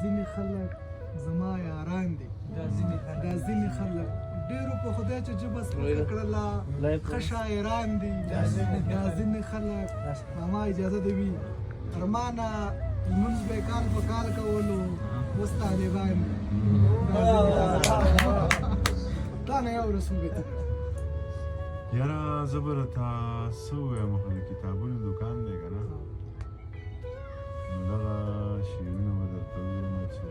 ځینې خلک زما یاران دي دا ځینې خلک ډېرو په خدای چې ژبه سپکه کړله ښه شاعران دي دا ځینې خلک ماما اجازه دې وي ارمانه لمونځ به یې کال په کال کولو اوس طالبان دي دا نه یو رسول دی یاره زه به راته څه ووایم خو د کتابونو دوکان دی که نه نو دغه شعرونه به درته ووایم چې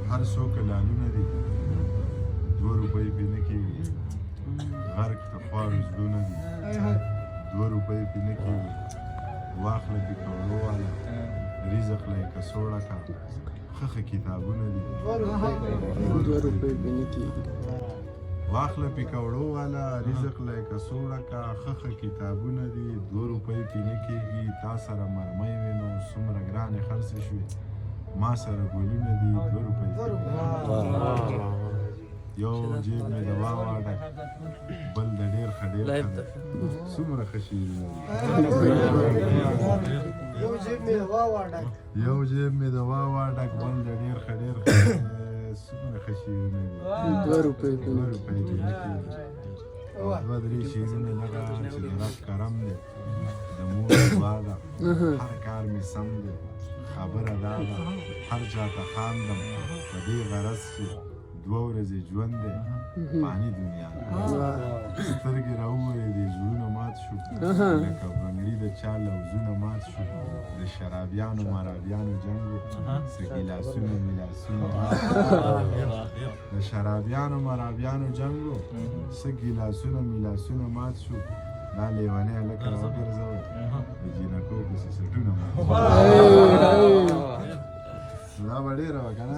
هر څو کلالونه دي 2 روپۍ پرې نه کېږي غرق ته خواړو زړونه دي 2 روپۍ پرې نه کېږي واخله پې کوړو والا رزق له یې کڅوړه کا ښه کتابونه دي 2 روپۍ پرې نه کېږي واخله پې کوړو والا رزق له یې کڅوړه کا ښه کتابونه دي 2 روپۍ پرې نه کېږي تا سره مرمۍ وې نو څومره ګرانې خرڅې شوې ما سره ګلونه دي 2 روپۍ یو جیب مې د واوا ډک بل د ډېر ښه ډېر څومره ښه شعرونه دي یو جیب مې د واوا ډک یو جیب مې د واوا ډک بل د ډېر ښه ډېر څومره ښه شعرونه دي 2 روپۍ 2 روپۍ پرې نه کېږي 2-3 شعرونه لکه چې د رب کرم دی د مور دعا ده هر کار مې سم دی خبره دا ده هر چا ته خاندم په دې غرض چې 2 ورځې ژوند دی فاني دنیا ده سترګې راوورېدې زړونه مات شو لکه بنګړي د چا لوزونه مات شو د شرابیانو مرابیانو جنګ څه ګیلاسونه میلاسونه د شرابیانو مرابیانو جنګ څه ګیلاسونه میلاسونه مات شو دا لیونی هلکه راوګرځوه د جینکو پسې سټونه مات دا به ډېره وه که نه